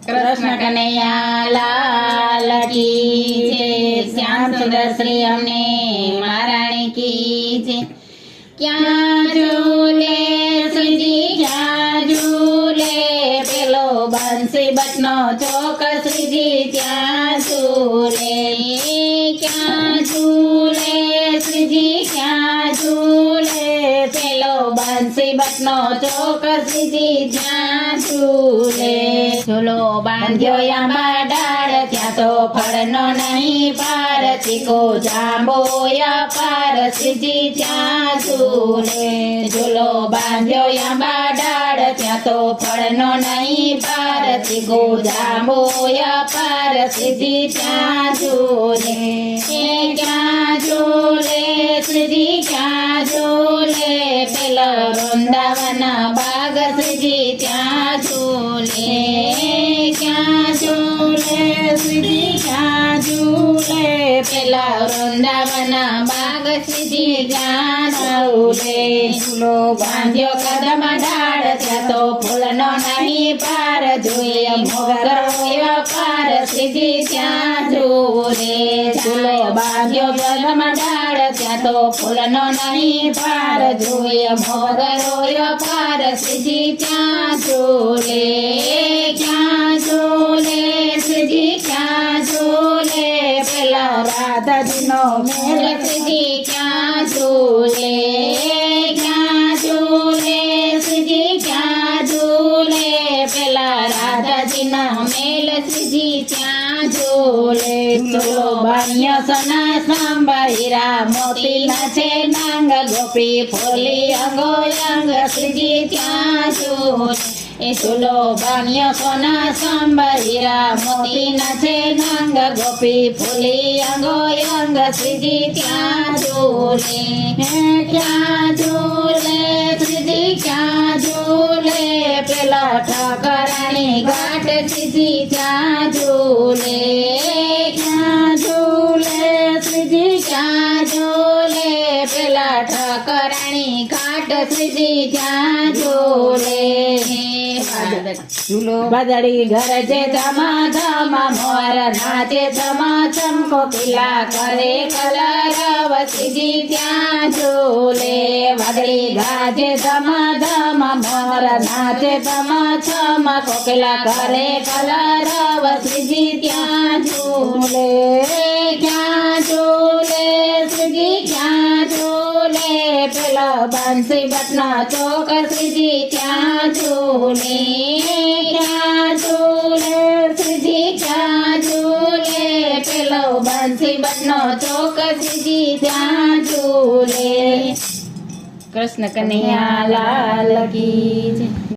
कृष्ण कन्हैया लाल की जय। श्याम सुंदर श्री हमने महारानी की जय। क्या झूले श्रीजी क्या झूले, पेलो बंसी बटनो चौक श्रीजी क्या झूले। क्या झूले श्रीजी क्या झूले, पेलो बंसी बटनो चौक श्रीजी क्या झूले। झूलो बांध्यो आंबा डाળ, ત્યાં તો ફળનો નહીં પાર, ચીકુ જાંબો પાર શ્રીજી ત્યાં ઝૂલે। ઝૂલો બાંધ્યો આંબા डाળ, ત્યાં તો ફળનો નહીં પાર, ચીકુ જાંબો પાર શ્રીજી ત્યાં ઝૂલે। ક્યાં ઝૂલે શ્રીજી ક્યાં ઝૂલે, પેલો વૃંદાવન બાગ શ્રીજી ત્યાં ઝૂલે। ક્યાં ઝૂલે શ્રીજી ક્યાં ઝૂલે, પેલા વૃંદાવન બાગ શ્રીજી ત્યાં ઝૂલે। ઝૂલો બાંધ્યો કદમ ડાળ, ત્યાં તો ફૂલનો નહીં પાર, જોઈએ મોગરો પાર શ્રીજી ત્યાં ઝૂલે। ઝૂલો બાંધ્યો કદમ ડાળ, ત્યાં તો ફૂલનો નહીં પાર, જોઈએ મોગરો પાર શ્રીજી ત્યાં ઝૂલે। ક્યાં ઝૂલે શ્રીજી ક્યાં ઝૂલે, પેલા રાધાજીનો મેળ શ્રીજી ક્યાં ઝૂલે। ક્યાં ઝૂલે શ્રીજી ક્યાં ઝૂલે, પેલા રાધાજીનો મેળ શ્રીજી ત્યાં ઝૂલે। ઝૂલો બાંધ્યો સોના સાંભા, હીરા મોતી નાચે નાંગ, ગોપી ફોલી અંગો અંગ શ્રીજી ત્યાં ઝૂલે। એ ઝૂલો બાંધ્યો સોના સાંભા, હીરા મોતી નાચે નાંગ, ગોપી ફોલી અંગો અંગ શ્રીજી ત્યાં ઝૂલે। ક્યાં ઝૂલે શ્રીજી ક્યાં ઝૂલે, પેલા ઠાકરાણી ઘાટ શ્રીજી ત્યાં ઝૂલે। ક્યાં ઝૂલે શ્રીજી ક્યાં ઝૂલે, પેલા ઠાકરાણી ઘાટ શ્રીજી ત્યાં ઝૂલે। ઝૂલો વાદળી ગરજે ધમા ધમા, મોર નાચે ધમા ધમ, કોકિલા કરે કલરવ શ્રીજી ત્યાં ઝૂલે। વાદળી ગાજે ધમા ધમા, મોર નાચે ધમા ધમ, કોકિલા કરે કલરવ શ્રીજી ત્યાં ઝૂલે। ક્યાં ઝૂલે શ્રીજી ક્યાં ઝૂલે, પેલો બંસી બટનો ચોક શ્રીજી ત્યાં ઝૂલે। ક્યાં ઝૂલે શ્રીજી ક્યાં ઝૂલે, પેલો બંસી બટનો ચોક શ્રીજી ત્યાં ઝૂલે। કૃષ્ણ કનૈયા લાલ કી જય।